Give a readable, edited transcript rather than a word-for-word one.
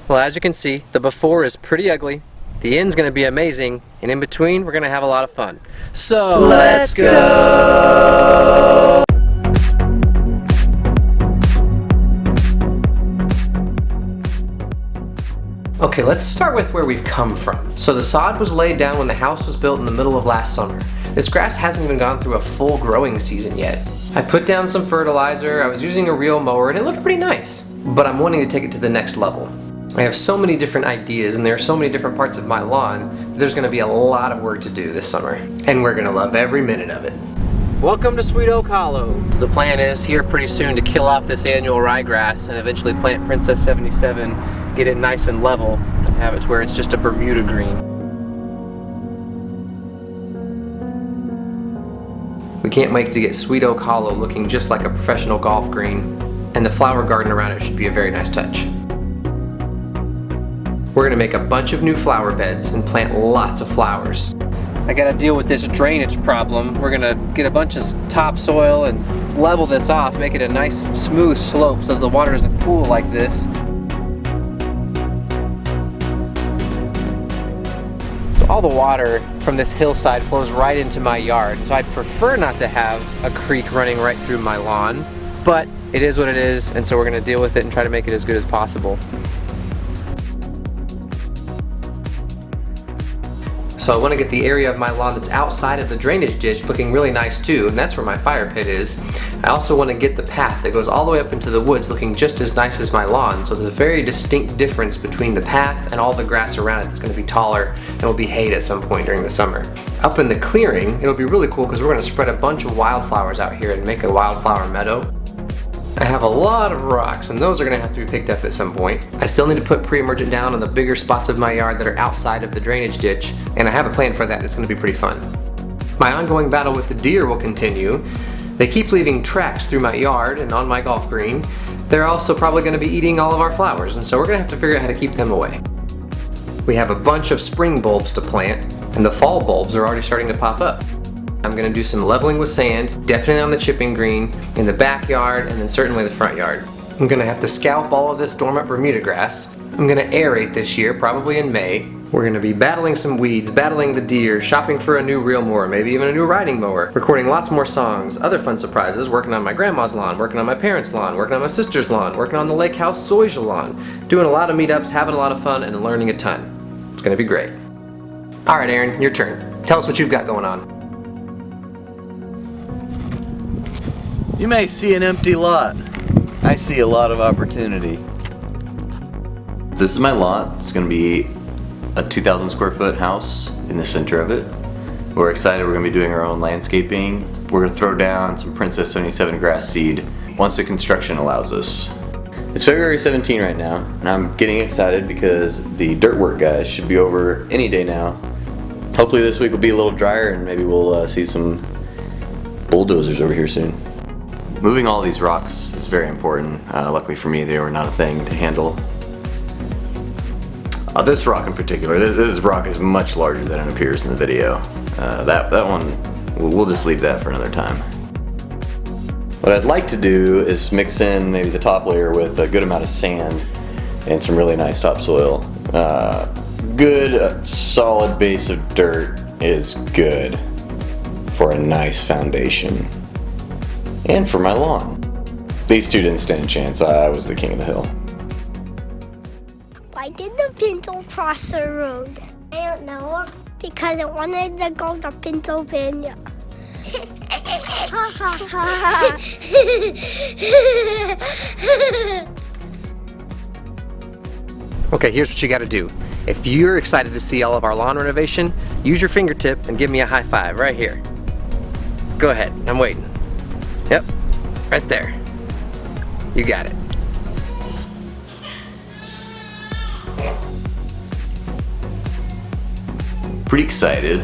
Well, as you can see, the before is pretty ugly, the end's going to be amazing, and in between we're going to have a lot of fun. So, let's go! Okay, let's start with where we've come from. So the sod was laid down when the house was built in the middle of last summer. This grass hasn't even gone through a full growing season yet. I put down some fertilizer, I was using a reel mower, and it looked pretty nice. But I'm wanting to take it to the next level. I have so many different ideas, and there are so many different parts of my lawn, there's going to be a lot of work to do this summer. And we're going to love every minute of it. Welcome to Sweet Oak Hollow. The plan is here pretty soon to kill off this annual ryegrass and eventually plant Princess 77, get it nice and level, and have it to where it's just a Bermuda green. We can't wait to get Sweet Oak Hollow looking just like a professional golf green, and the flower garden around it should be a very nice touch. We're going to make a bunch of new flower beds and plant lots of flowers. I got to deal with this drainage problem. We're going to get a bunch of topsoil and level this off, make it a nice smooth slope so the water doesn't pool like this. All the water from this hillside flows right into my yard, so I'd prefer not to have a creek running right through my lawn, but it is what it is, and so we're going to deal with it and try to make it as good as possible. So I want to get the area of my lawn that's outside of the drainage ditch looking really nice too, and that's where my fire pit is. I also want to get the path that goes all the way up into the woods looking just as nice as my lawn, so there's a very distinct difference between the path and all the grass around it that's going to be taller and will be hayed at some point during the summer. Up in the clearing, it'll be really cool because we're going to spread a bunch of wildflowers out here and make a wildflower meadow. I have a lot of rocks, and those are going to have to be picked up at some point. I still need to put pre-emergent down on the bigger spots of my yard that are outside of the drainage ditch, and I have a plan for that. It's going to be pretty fun. My ongoing battle with the deer will continue. They keep leaving tracks through my yard and on my golf green. They're also probably going to be eating all of our flowers, and so we're going to have to figure out how to keep them away. We have a bunch of spring bulbs to plant, and the fall bulbs are already starting to pop up. I'm going to do some leveling with sand, definitely on the chipping green, in the backyard, and then certainly the front yard. I'm going to have to scalp all of this dormant Bermuda grass. I'm going to aerate this year, probably in May. We're going to be battling some weeds, battling the deer, shopping for a new reel mower, maybe even a new riding mower, recording lots more songs, other fun surprises, working on my grandma's lawn, working on my parents' lawn, working on my sister's lawn, working on the lake house zoysia lawn, doing a lot of meetups, having a lot of fun, and learning a ton. It's going to be great. Alright Aaron, your turn. Tell us what you've got going on. You may see an empty lot. I see a lot of opportunity. This is my lot. It's going to be a 2,000 square foot house in the center of it. We're excited. We're going to be doing our own landscaping. We're going to throw down some Princess 77 grass seed once the construction allows us. It's February 17 right now, and I'm getting excited because the dirt work guys should be over any day now. Hopefully this week will be a little drier and maybe we'll see some bulldozers over here soon. Moving all these rocks is very important. Luckily for me, they were not a thing to handle. This rock in particular, this rock is much larger than it appears in the video. That one, we'll just leave that for another time. What I'd like to do is mix in maybe the top layer with a good amount of sand and some really nice topsoil. Good solid base of dirt is good for a nice foundation. And for my lawn. These two didn't stand a chance. I was the king of the hill. Why did the pinto cross the road? I don't know. Because it wanted to go to Pennsylvania. Okay, here's what you got to do. If you're excited to see all of our lawn renovation, use your fingertip and give me a high five right here. Go ahead, I'm waiting. Yep, right there. You got it. Pretty excited.